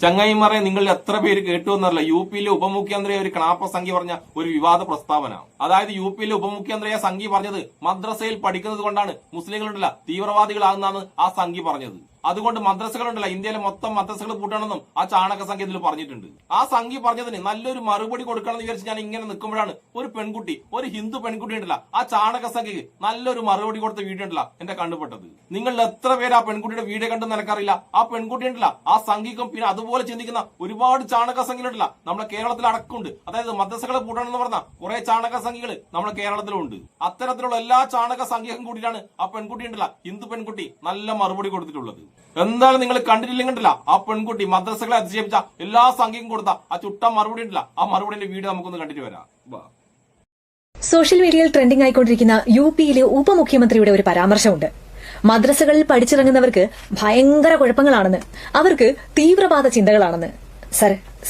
ചങ്ങായിമാരെ, നിങ്ങൾ എത്ര പേര് കേട്ടു എന്നറിയില്ല, യു പിയിലെ ഉപമുഖ്യമന്ത്രി ഒരു കണാപ്പ സംഖ്യ പറഞ്ഞ ഒരു വിവാദ പ്രസ്താവന. അതായത് യു പിയിലെ ഉപമുഖ്യമന്ത്രിയെ സംഖ്യ പറഞ്ഞത് മദ്രസയിൽ പഠിക്കുന്നത് കൊണ്ടാണ് മുസ്ലിങ്ങളുണ്ടല്ല തീവ്രവാദികളാകുന്നതാണ് ആ സംഖ്യ പറഞ്ഞത്. അതുകൊണ്ട് മദ്രസകളുണ്ടല്ല, ഇന്ത്യയിലെ മൊത്തം മദ്രസകൾ പൂട്ടണമെന്നും ആ ചാണക സംഖ്യ ഇതിൽ പറഞ്ഞിട്ടുണ്ട്. ആ സംഖ്യ പറഞ്ഞതിന് നല്ലൊരു മറുപടി കൊടുക്കണം എന്ന് വിചാരിച്ച് ഞാൻ ഇങ്ങനെ നിൽക്കുമ്പോഴാണ് ഒരു പെൺകുട്ടി, ഒരു ഹിന്ദു പെൺകുട്ടി ഉണ്ടല്ല, ആ ചാണക സംഖ്യക്ക് നല്ലൊരു മറുപടി കൊടുത്ത വീഡിയോ ഉണ്ടല്ല എന്റെ കണ്ടുപെട്ടത്. നിങ്ങൾ എത്ര പേര് ആ പെൺകുട്ടിയുടെ വീഡിയോ കണ്ടെന്ന് എനിക്കറിയില്ല. ആ പെൺകുട്ടി ഉണ്ടല്ല, ആ സംഖ്യക്കും പിന്നെ അതുപോലെ ചിന്തിക്കുന്ന ഒരുപാട് ചാണക സംഖ്യകളുണ്ടല്ല നമ്മുടെ കേരളത്തിൽ അടക്കമുണ്ട്. അതായത് മദ്രസകളെ പൂട്ടണം എന്ന് പറഞ്ഞ കുറെ ചാണക സംഖ്യകൾ നമ്മുടെ കേരളത്തിലുണ്ട്. അത്തരത്തിലുള്ള എല്ലാ ചാണക സംഖ്യക്കും കൂടിയിട്ടാണ് ആ പെൺകുട്ടി ഉണ്ടല്ല, ഹിന്ദു പെൺകുട്ടി നല്ല മറുപടി കൊടുത്തിട്ടുള്ളത്. എന്തായാലും നിങ്ങൾ കണ്ടിട്ടില്ലെങ്കിണ്ടല്ല, ആ പെൺകുട്ടി മദ്രസകളെ അതിജീവിച്ച എല്ലാ സംഖ്യയും കൊടുത്ത ആ ചുട്ട മറുപടി ഉണ്ടല്ല, ആ മറുപടിന്റെ വീഡിയോ നമുക്കൊന്ന് കണ്ടിട്ട് വരാം. സോഷ്യൽ മീഡിയയിൽ ട്രെൻഡിംഗ് ആയിക്കൊണ്ടിരിക്കുന്ന യു പിയിലെ ഉപമുഖ്യമന്ത്രിയുടെ ഒരു പരാമർശമുണ്ട്. മദ്രസകളിൽ പഠിച്ചിറങ്ങുന്നവർക്ക് ഭയങ്കര കുഴപ്പങ്ങളാണെന്ന്, അവർക്ക് തീവ്രവാദ ചിന്തകളാണെന്ന്.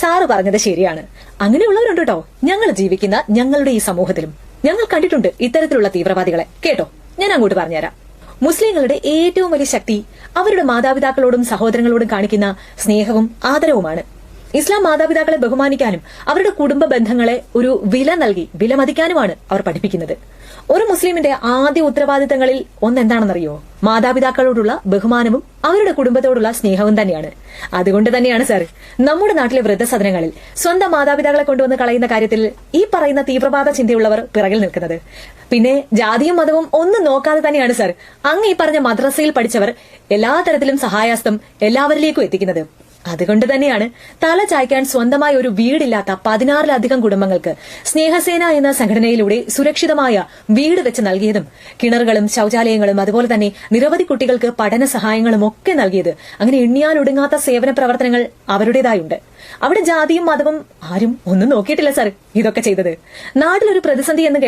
സാറ് പറഞ്ഞത് ശരിയാണ്. അങ്ങനെയുള്ളവരുണ്ട് കേട്ടോ ഞങ്ങൾ ജീവിക്കുന്ന ഞങ്ങളുടെ ഈ സമൂഹത്തിലും. ഞങ്ങൾ കണ്ടിട്ടുണ്ട് ഇത്തരത്തിലുള്ള തീവ്രവാദികളെ. കേട്ടോ, ഞാൻ അങ്ങോട്ട് പറഞ്ഞുതരാം. മുസ്ലിങ്ങളുടെ ഏറ്റവും വലിയ ശക്തി അവരുടെ മാതാപിതാക്കളോടും സഹോദരങ്ങളോടും കാണിക്കുന്ന സ്നേഹവും ആദരവുമാണ്. ഇസ്ലാം മാതാപിതാക്കളെ ബഹുമാനിക്കാനും അവരുടെ കുടുംബ ബന്ധങ്ങളെ ഒരു വില നൽകി വിലമതിക്കാനുമാണ് അവർ പഠിപ്പിക്കുന്നത്. ഒരു മുസ്ലിമിന്റെ ആദ്യ ഉത്തരവാദിത്തങ്ങളിൽ ഒന്നെന്താണെന്നറിയോ? മാതാപിതാക്കളോടുള്ള ബഹുമാനവും അവരുടെ കുടുംബത്തോടുള്ള സ്നേഹവും തന്നെയാണ്. അതുകൊണ്ട് തന്നെയാണ് സർ നമ്മുടെ നാട്ടിലെ വൃദ്ധസദനങ്ങളിൽ സ്വന്തം മാതാപിതാക്കളെ കൊണ്ടുവന്ന് കളയുന്ന കാര്യത്തിൽ ഈ പറയുന്ന തീവ്രവാദ ചിന്തയുള്ളവർ പിറകിൽ നിൽക്കുന്നത്. പിന്നെ ജാതിയും മതവും ഒന്നും നോക്കാതെ തന്നെയാണ് സർ അങ്ങ് ഈ പറഞ്ഞ മദ്രസയിൽ പഠിച്ചവർ എല്ലാ തരത്തിലും സഹായഹസ്തം എല്ലാവരിലേക്കും എത്തിക്കുന്നത്. അതുകൊണ്ട് തന്നെയാണ് തല ചായ്ക്കാൻ സ്വന്തമായ ഒരു വീടില്ലാത്ത 16-ലധികം കുടുംബങ്ങൾക്ക് സ്നേഹസേന എന്ന സംഘടനയിലൂടെ സുരക്ഷിതമായ വീട് വെച്ച് നൽകിയതും കിണറുകളും ശൌചാലയങ്ങളും അതുപോലെ തന്നെ നിരവധി കുട്ടികൾക്ക് പഠന സഹായങ്ങളും ഒക്കെ നൽകിയത്. അങ്ങനെ എണ്ണിയാലൊടുങ്ങാത്ത സേവന പ്രവർത്തനങ്ങൾ അവരുടേതായുണ്ട്. അവിടെ ജാതിയും മതവും ആരും ഒന്നും നോക്കിയിട്ടില്ല സർ ഇതൊക്കെ ചെയ്തത്. നാട്ടിലൊരു പ്രതിസന്ധി എന്ന്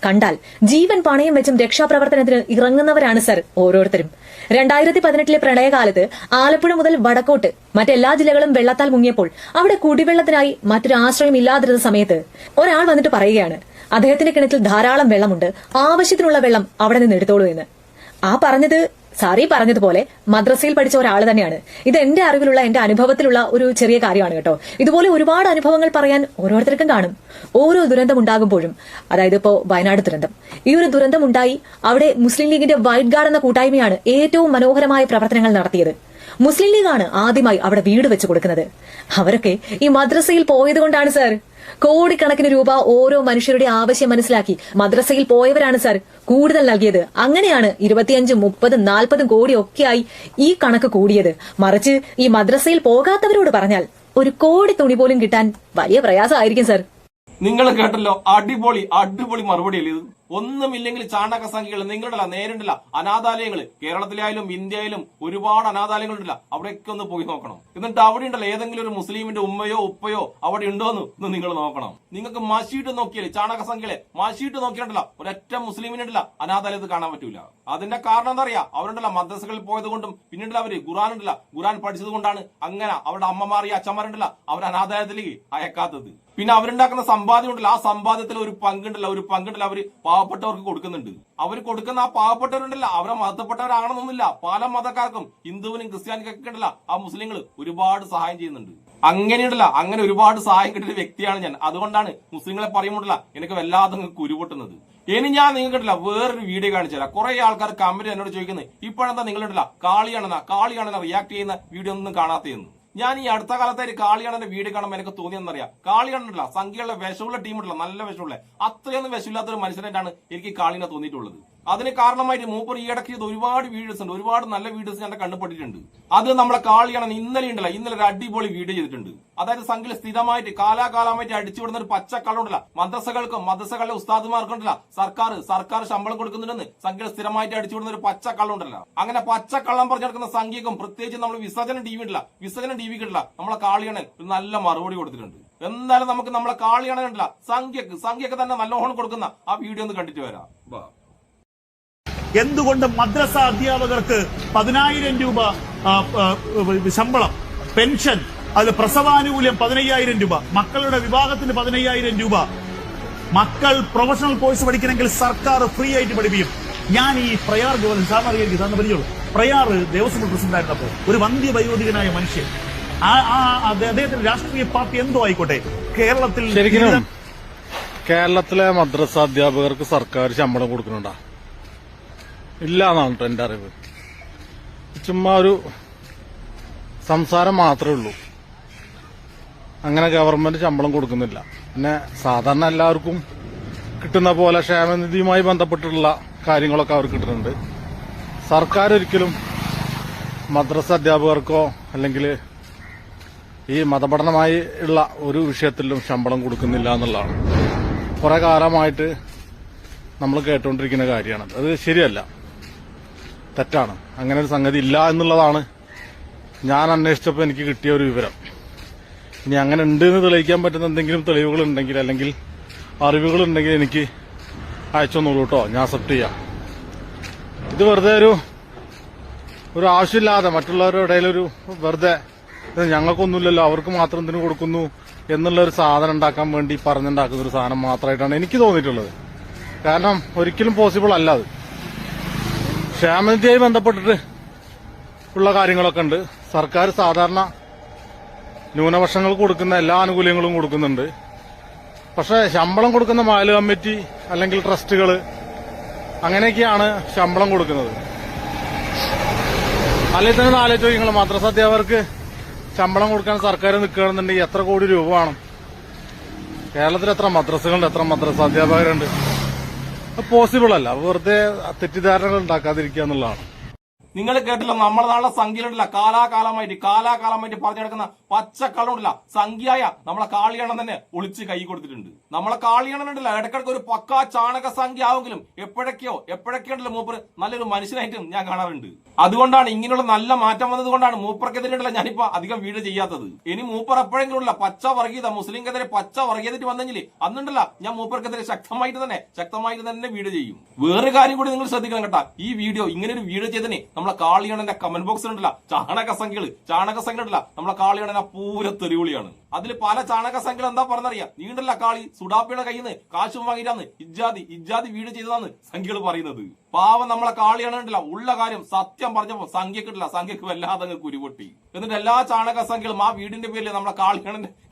കണ്ടാൽ ജീവൻ പണയം വെച്ചും രക്ഷാപ്രവർത്തനത്തിന് ഇറങ്ങുന്നവരാണ് സർ ഓരോരുത്തരും. 2018 പ്രളയകാലത്ത് ആലപ്പുഴ മുതൽ വടക്കോട്ട് മറ്റെല്ലാ ജില്ലകളും വെള്ളത്താൽ മുങ്ങിയപ്പോൾ അവിടെ കുടിവെള്ളത്തിനായി മറ്റൊരു ആശ്രയം ഇല്ലാതിരുന്ന സമയത്ത് ഒരാൾ വന്നിട്ട് പറയുകയാണ്, അദ്ദേഹത്തിന്റെ കിണറ്റിൽ ധാരാളം വെള്ളമുണ്ട്, ആവശ്യത്തിനുള്ള വെള്ളം അവിടെ നിന്ന് എടുത്തോളൂ എന്ന്. ആ പറഞ്ഞത് സാറി പറഞ്ഞതുപോലെ മദ്രസയിൽ പഠിച്ച ഒരാൾ തന്നെയാണ്. ഇത് എന്റെ അറിവിലുള്ള എന്റെ അനുഭവത്തിലുള്ള ഒരു ചെറിയ കാര്യമാണ് കേട്ടോ. ഇതുപോലെ ഒരുപാട് അനുഭവങ്ങൾ പറയാൻ ഓരോരുത്തർക്കും കാണും. ഓരോ ദുരന്തം ഉണ്ടാകുമ്പോഴും, അതായത് ഇപ്പോ വയനാട് ദുരന്തം, ഈ ഒരു ദുരന്തം ഉണ്ടായി അവിടെ മുസ്ലിം ലീഗിന്റെ വൈറ്റ് ഗാർഡ് എന്ന കൂട്ടായ്മയാണ് ഏറ്റവും മനോഹരമായ പ്രവർത്തനങ്ങൾ നടത്തിയത്. മുസ്ലിം ലീഗാണ് ആദ്യമായി അവിടെ വീട് വെച്ച് കൊടുക്കുന്നത്. അവരൊക്കെ ഈ മദ്രസയിൽ പോയത് കൊണ്ടാണ് സർ. കോടിക്കണക്കിന് രൂപ ഓരോ മനുഷ്യരുടെ ആവശ്യം മനസ്സിലാക്കി മദ്രസയിൽ പോയവരാണ് സർ കൂടുതൽ നൽകിയത്. അങ്ങനെയാണ് 25, 30, 40 കോടി ഒക്കെയായി ഈ കണക്ക് കൂടിയത്. മറിച്ച് ഈ മദ്രസയിൽ പോകാത്തവരോട് പറഞ്ഞാൽ ഒരു കോടി തുണി പോലും കിട്ടാൻ വലിയ പ്രയാസമായിരിക്കും സർ. നിങ്ങൾ കേട്ടല്ലോ, അടിപൊളി മറുപടി അല്ലേ ഇത്. ഒന്നുമില്ലെങ്കിൽ ചാണക സംഖ്യകൾ നിങ്ങളുടെ നേരിടല്ല അനാഥാലയങ്ങൾ കേരളത്തിലായാലും ഇന്ത്യയിലും ഒരുപാട് അനാഥാലയങ്ങളുണ്ടല്ല, അവിടെയൊക്കെ ഒന്ന് പോയി നോക്കണം. എന്നിട്ട് അവിടെ ഉണ്ടല്ലോ ഏതെങ്കിലും ഒരു മുസ്ലിമിന്റെ ഉമ്മയോ ഉപ്പയോ അവിടെ ഉണ്ടോന്ന് നിങ്ങൾ നോക്കണം. നിങ്ങൾക്ക് മഷീട്ട് നോക്കിയാൽ ചാണക സംഖ്യകളെ മഷീട്ട് നോക്കിയിട്ടുണ്ടല്ല ഒരൊറ്റ മുസ്ലിമിനുണ്ടല്ല അനാഥാലയത്ത് കാണാൻ പറ്റൂല. അതിന്റെ കാരണം എന്താ അറിയാ? അവരുണ്ടല്ല മദ്രസകളിൽ പോയത് കൊണ്ടും പിന്നീട് അവര് ഖുറാൻ പഠിച്ചത് കൊണ്ടാണ് അങ്ങനെ അവരുടെ അമ്മമാർ അച്ഛന്മാരുണ്ടല്ല അവർ അനാഥാലയത്തിലേക്ക് അയക്കാത്തത്. പിന്നെ അവരുണ്ടാക്കുന്ന സമ്പാദ്യം ഉണ്ടല്ലോ, ആ സമ്പാദ്യത്തിൽ ഒരു പങ്കുണ്ടല്ലോ അവര് പാവപ്പെട്ടവർക്ക് കൊടുക്കുന്നുണ്ട്. അവർ കൊടുക്കുന്ന ആ പാവപ്പെട്ടവരുണ്ടല്ലോ അവരെ മതപ്പെട്ടവരാകണമെന്നില്ല. പല മതക്കാർക്കും ഹിന്ദുവിനും ക്രിസ്ത്യാനിക്കൊക്കെ ഉണ്ടല്ലോ ആ മുസ്ലിങ്ങൾ ഒരുപാട് സഹായം ചെയ്യുന്നുണ്ട്. അങ്ങനെയുണ്ടല്ലോ അങ്ങനെ ഒരുപാട് സഹായം കിട്ടിയ വ്യക്തിയാണ് ഞാൻ. അതുകൊണ്ടാണ് മുസ്ലിങ്ങളെ പറയുമ്പോഴല്ല എനിക്ക് വല്ലാതെ കുരുപൊട്ടുന്നത്. ഇനി ഞാൻ നിങ്ങൾക്കുണ്ടല്ല വേറൊരു വീഡിയോ കാണിച്ചു തരാം. കുറെ ആൾക്കാർ കമന്റ് എന്നോട് ചോദിക്കുന്നത് ഇപ്പോഴെന്താ നിങ്ങളുണ്ടല്ല കാളിയാണെന്ന റിയാക്ട് ചെയ്യുന്ന വീഡിയോ ഒന്നും കാണാത്തതെന്ന്. ഞാൻ ഈ അടുത്ത കാലത്തായി കാളിയാണെന്റെ വീഡിയോ കാണുമ്പോൾ എനിക്ക് തോന്നിയെന്നറിയാം, കാളിയാണല്ല സംഖ്യയുള്ള വിഷമുള്ള ടീമുണ്ടല്ലോ, നല്ല വിഷമുള്ള അത്രയൊന്നും വിഷമില്ലാത്തൊരു മനുഷ്യനായിട്ടാണ് എനിക്ക് കാളിനെ തോന്നിയിട്ടുള്ളത്. അതിന് കാരണമായിട്ട് മൂപ്പർ ഈ ഇടയ്ക്ക് ഒരുപാട് വീഡിയോസ് ഉണ്ട്, ഒരുപാട് നല്ല വീഡിയോസ് ഞാൻ കണ്ടുപെട്ടിട്ടുണ്ട്. അത് നമ്മളെ കാളിയാണ് ഇന്നലെ ഒരു അടിപൊളി വീഡിയോ ചെയ്തിട്ടുണ്ട്. അതായത് സംഖ്യയിൽ സ്ഥിരമായിട്ട് കാലാകാലമായിട്ട് അടിച്ചുവിടുന്ന ഒരു പച്ചക്കള്ളം ഉണ്ടല്ല, മദ്രസകളിലെ ഉസ്താദുമാർക്കുണ്ടല്ല സർക്കാർ ശമ്പളം കൊടുക്കുന്നുണ്ടെന്ന് സംഖ്യയിൽ സ്ഥിരമായിട്ട് അടിച്ചുവിടുന്ന ഒരു പച്ചക്കള്ളം ഉണ്ടല്ല. അങ്ങനെ പച്ചക്കള്ളം പറഞ്ഞെടുക്കുന്ന സംഖ്യക്കും പ്രത്യേകിച്ച് നമ്മൾ വിസർജന ടി വി കിട്ടില്ല നമ്മളെ കാളിയാണ് ഒരു നല്ല മറുപടി കൊടുത്തിട്ടുണ്ട്. എന്തായാലും നമുക്ക് നമ്മളെ കാളിയാണല്ല സംഖ്യക്ക് തന്നെ നല്ലോണം കൊടുക്കുന്ന ആ വീഡിയോ ഒന്ന് കണ്ടിട്ട് വരാം. എന്തുകൊണ്ട് മദ്രസ അധ്യാപകർക്ക് 10,000 രൂപ ശമ്പളം, പെൻഷൻ, അത് പ്രസവാനുകൂല്യം 15,000 രൂപ, മക്കളുടെ വിവാഹത്തിന് 15,000 രൂപ, മക്കൾ പ്രൊഫഷണൽ കോഴ്സ് പഠിക്കണമെങ്കിൽ സർക്കാർ ഫ്രീ ആയിട്ട് പഠിപ്പിക്കും. ഞാൻ ഈ പ്രയാർ ഗവൺമെന്റ് സാറിന് പരിചയം പ്രയാർ ദേവസ്വം പ്രസിഡന്റ് ആയിരുന്നപ്പോൾ ഒരു വന്ധ്യ വയോധികനായ മനുഷ്യൻ അദ്ദേഹത്തിന്റെ രാഷ്ട്രീയ പാർട്ടി എന്തോ ആയിക്കോട്ടെ, കേരളത്തിൽ ശരിക്കും കേരളത്തിലെ മദ്രസ അധ്യാപകർക്ക് സർക്കാർ ശമ്പളം കൊടുക്കുന്നുണ്ടോ? ഇല്ല എന്നാണ് കേട്ടോ എന്റെ അറിവ്. ചുമ്മാ ഒരു സംസാരം മാത്രമേ ഉള്ളൂ. അങ്ങനെ ഗവൺമെന്റ് ശമ്പളം കൊടുക്കുന്നില്ല. പിന്നെ സാധാരണ എല്ലാവർക്കും കിട്ടുന്ന പോലെ ക്ഷേമനിധിയുമായി ബന്ധപ്പെട്ടുള്ള കാര്യങ്ങളൊക്കെ അവർക്ക് കിട്ടുന്നുണ്ട്. സർക്കാർ ഒരിക്കലും മദ്രസ അധ്യാപകർക്കോ അല്ലെങ്കിൽ ഈ മതപഠനമായി ഉള്ള ഒരു വിഷയത്തിലും ശമ്പളം കൊടുക്കുന്നില്ല എന്നുള്ളതാണ് കുറെ കാലമായിട്ട് നമ്മൾ കേട്ടുകൊണ്ടിരിക്കുന്ന കാര്യമാണ്. അത് ശരിയല്ല, തെറ്റാണ്. അങ്ങനെ ഒരു സംഗതി ഇല്ല എന്നുള്ളതാണ് ഞാൻ അന്വേഷിച്ചപ്പോൾ എനിക്ക് കിട്ടിയ ഒരു വിവരം. ഇനി അങ്ങനെ ഉണ്ട് എന്ന് തെളിയിക്കാൻ പറ്റുന്ന എന്തെങ്കിലും തെളിവുകൾ ഉണ്ടെങ്കിൽ അല്ലെങ്കിൽ അറിവുകൾ ഉണ്ടെങ്കിൽ എനിക്ക് അയച്ചൊന്നുള്ളൂ കേട്ടോ, ഞാൻ അക്സെപ്റ്റ് ചെയ്യാം. ഇത് വെറുതെ ഒരു ആവശ്യമില്ലാതെ മറ്റുള്ളവരുടെ ഇടയിലൊരു വെറുതെ ഞങ്ങൾക്കൊന്നുമില്ലല്ലോ അവർക്ക് മാത്രം എന്തിനു കൊടുക്കുന്നു എന്നുള്ള ഒരു സാധനം ഉണ്ടാക്കാൻ വേണ്ടി പറഞ്ഞുണ്ടാക്കുന്ന ഒരു സാധനം മാത്രമായിട്ടാണ് എനിക്ക് തോന്നിയിട്ടുള്ളത്. കാരണം ഒരിക്കലും പോസിബിൾ അല്ല അത്. ക്ഷേമനിധിയായി ബന്ധപ്പെട്ടിട്ട് ഉള്ള കാര്യങ്ങളൊക്കെ ഉണ്ട്. സർക്കാർ സാധാരണ ന്യൂനപക്ഷങ്ങൾക്ക് കൊടുക്കുന്ന എല്ലാ ആനുകൂല്യങ്ങളും കൊടുക്കുന്നുണ്ട്. പക്ഷെ ശമ്പളം കൊടുക്കുന്ന മഹല്ല് കമ്മിറ്റി അല്ലെങ്കിൽ ട്രസ്റ്റുകൾ അങ്ങനെയൊക്കെയാണ് ശമ്പളം കൊടുക്കുന്നത്. അല്ലെങ്കിൽ തന്നെ ആലോചിച്ച് നിങ്ങൾ മദ്രസ അധ്യാപകർക്ക് ശമ്പളം കൊടുക്കാൻ സർക്കാർ നിൽക്കുകയാണെന്നുണ്ടെങ്കിൽ എത്ര കോടി രൂപ വേണം? കേരളത്തിൽ എത്ര മദ്രസകളുണ്ട്, എത്ര മദ്രസ അധ്യാപകരുണ്ട്? പോസിബിൾ അല്ല. വെറുതെ തെറ്റിദ്ധാരണകൾ ഉണ്ടാക്കാതിരിക്കുക എന്നുള്ളതാണ്. നിങ്ങൾ കേട്ടില്ല, നമ്മളെ നാളെ സംഖ്യയിലുണ്ടല്ല കാലാകാലമായിട്ട് പറഞ്ഞു നടക്കുന്ന പച്ചക്കള്ളുണ്ടല്ല സംഖ്യയായ നമ്മളെ കാളിയണ്ണൻ തന്നെ ഒളിച്ച് കൈ കൊടുത്തിട്ടുണ്ട്. നമ്മളെ കാളിയണ്ണനുണ്ടല്ല ഇടക്കിടക്ക് ഒരു പക്കാ ചാണക സംഖ്യ ആവെങ്കിലും എപ്പോഴൊക്കെയുണ്ടല്ലോ മൂപ്പർ നല്ലൊരു മനുഷ്യനായിട്ടും ഞാൻ കാണാറുണ്ട്. അതുകൊണ്ടാണ് ഇങ്ങനെയുള്ള നല്ല മാറ്റം വന്നത് കൊണ്ടാണ് മൂപ്പർക്കെതിരെയുള്ള ഞാനിപ്പോ അധികം വീഡിയോ ചെയ്യാത്തത്. ഇനി മൂപ്പർ എപ്പോഴെങ്കിലും ഉള്ള പച്ച വർഗീയത മുസ്ലിംക്കെതിരെ പച്ച വർഗീയതയിട്ട് വന്നെങ്കിൽ അന്നുണ്ടല്ല ഞാൻ മൂപ്പർക്കെതിരെ ശക്തമായിട്ട് തന്നെ വീഡിയോ ചെയ്യും. വേറെ കാര്യം കൂടി നിങ്ങൾ ശ്രദ്ധിക്കണം കേട്ടാ, ഈ വീഡിയോ ഇങ്ങനെ ഒരു വീഡിയോ ചെയ്തതിന് നമ്മളെ കാളിയണ്ണന്റെ കമന്റ് ബോക്സിൽ ഉണ്ടല്ല ചാണക സംഖ്യ ഉണ്ടല്ല നമ്മളെ കാളിയണ്ണൻ പൂര തെറിവിളിയാണ്. അതിൽ പല ചാണക സംഖ്യകൾ എന്താ പറഞ്ഞറിയാം, നീണ്ടല്ല കാളി സുഡാപ്പിയുടെ കയ്യിൽ നിന്ന് കാശും വാങ്ങിയിട്ടാന്ന് ഇജ്ജാതി വീഡിയോ ചെയ്തതാന്ന് സംഖ്യകൾ പറയുന്നത്. പാവം നമ്മളെ കാളിയണ്ണുണ്ടല്ല ഉള്ള കാര്യം സത്യം പറഞ്ഞപ്പോ സംഖ്യക്ക് വല്ലാതെ കുരുപൊട്ടി. എന്നിട്ട് എല്ലാ ചാണക സംഖ്യകളും ആ വീടിന്റെ പേരിൽ നമ്മളെ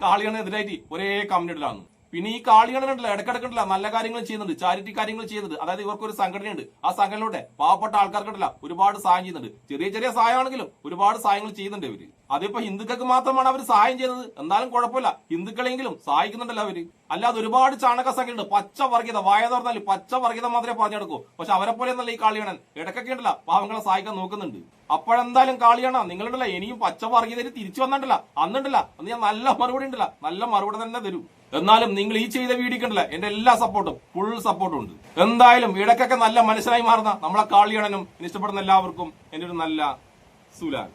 കാളിയണ്ണനെതിരായിട്ട് ഒരേ കമന്റിലാണ്. പിന്നെ ഈ കാളിയണ്ണനുണ്ടല്ലോ ഇടക്കിടക്കുണ്ടല്ല നല്ല കാര്യങ്ങൾ ചെയ്യുന്നുണ്ട്, ചാരിറ്റി കാര്യങ്ങൾ ചെയ്യുന്നുണ്ട്. അതായത് ഇവർക്കൊരു സംഘടനയുണ്ട്, ആ സംഘടനയിലൂടെ പാവപ്പെട്ട ആൾക്കാർക്കുണ്ടല്ല ഒരുപാട് സഹായം ചെയ്യുന്നുണ്ട്. ചെറിയ സഹായമാണെങ്കിലും ഒരുപാട് സഹായങ്ങൾ ചെയ്യുന്നുണ്ട് ഇവര്. അതിപ്പോ ഹിന്ദുക്കൾക്ക് മാത്രമാണ് അവർ സഹായം ചെയ്യുന്നത്, എന്നാലും കുഴപ്പമില്ല, ഹിന്ദുക്കളെങ്കിലും സഹായിക്കുന്നുണ്ടല്ലോ അവര്. അല്ലാതെ ഒരുപാട് ചാണക സംഖ്യയുണ്ട്, പച്ച വർഗീയത വായ തുറന്നാൽ പച്ച വർഗീയത മാത്രമേ പറഞ്ഞെടുക്കൂ. പക്ഷെ അവരെ പോലെ ഒന്നല്ല ഈ കാളിയണ്ണൻ, ഇടയ്ക്കൊക്കെ ഉണ്ടല്ല പാവങ്ങളെ സഹായിക്കാൻ നോക്കുന്നുണ്ട്. അപ്പോഴെന്തായാലും കാളിയണ്ണ നിങ്ങളുണ്ടല്ല ഇനിയും പച്ച വർഗീയതയിൽ തിരിച്ചു വന്നിട്ടില്ല, അന്നുണ്ടല്ല അന്ന് ഞാൻ നല്ല മറുപടി തന്നെ തരും. എന്നാലും നിങ്ങൾ ഈ ചെയ്ത വീഡിയോക്ക് ഉണ്ടല്ല എന്റെ എല്ലാ സപ്പോർട്ടും ഫുൾ സപ്പോർട്ടും ഉണ്ട്. എന്തായാലും ഇടയ്ക്കൊക്കെ നല്ല മനസ്സിലായി മാറുന്ന നമ്മളെ കാളിയണ്ണനും ഇഷ്ടപ്പെടുന്ന എല്ലാവർക്കും എന്റെ ഒരു നല്ല സുലാൻ.